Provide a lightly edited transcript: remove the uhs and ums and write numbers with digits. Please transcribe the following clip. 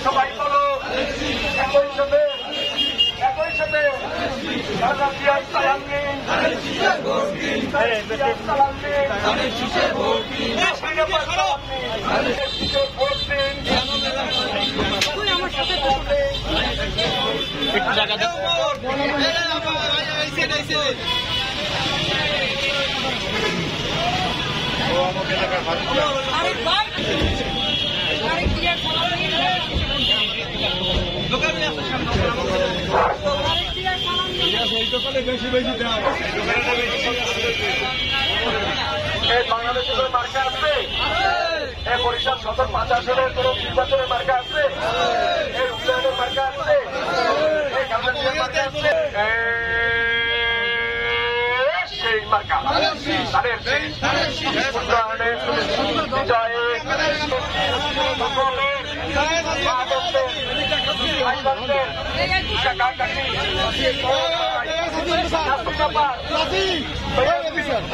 সবাই বলো একই সাথে সালাম দিন একটু জায়গা দাও বাংলাদেশের মার্কা আছে, বরিশাল সদর ৫ আসনের কোন নির্বাচনের মার্কা আছে, এই উন্নয়নের মার্কা আছে, এই গার্মেন্টসের মার্কা আছে, সেই মার্কা তাদের উন্নয়নের বিজয়ে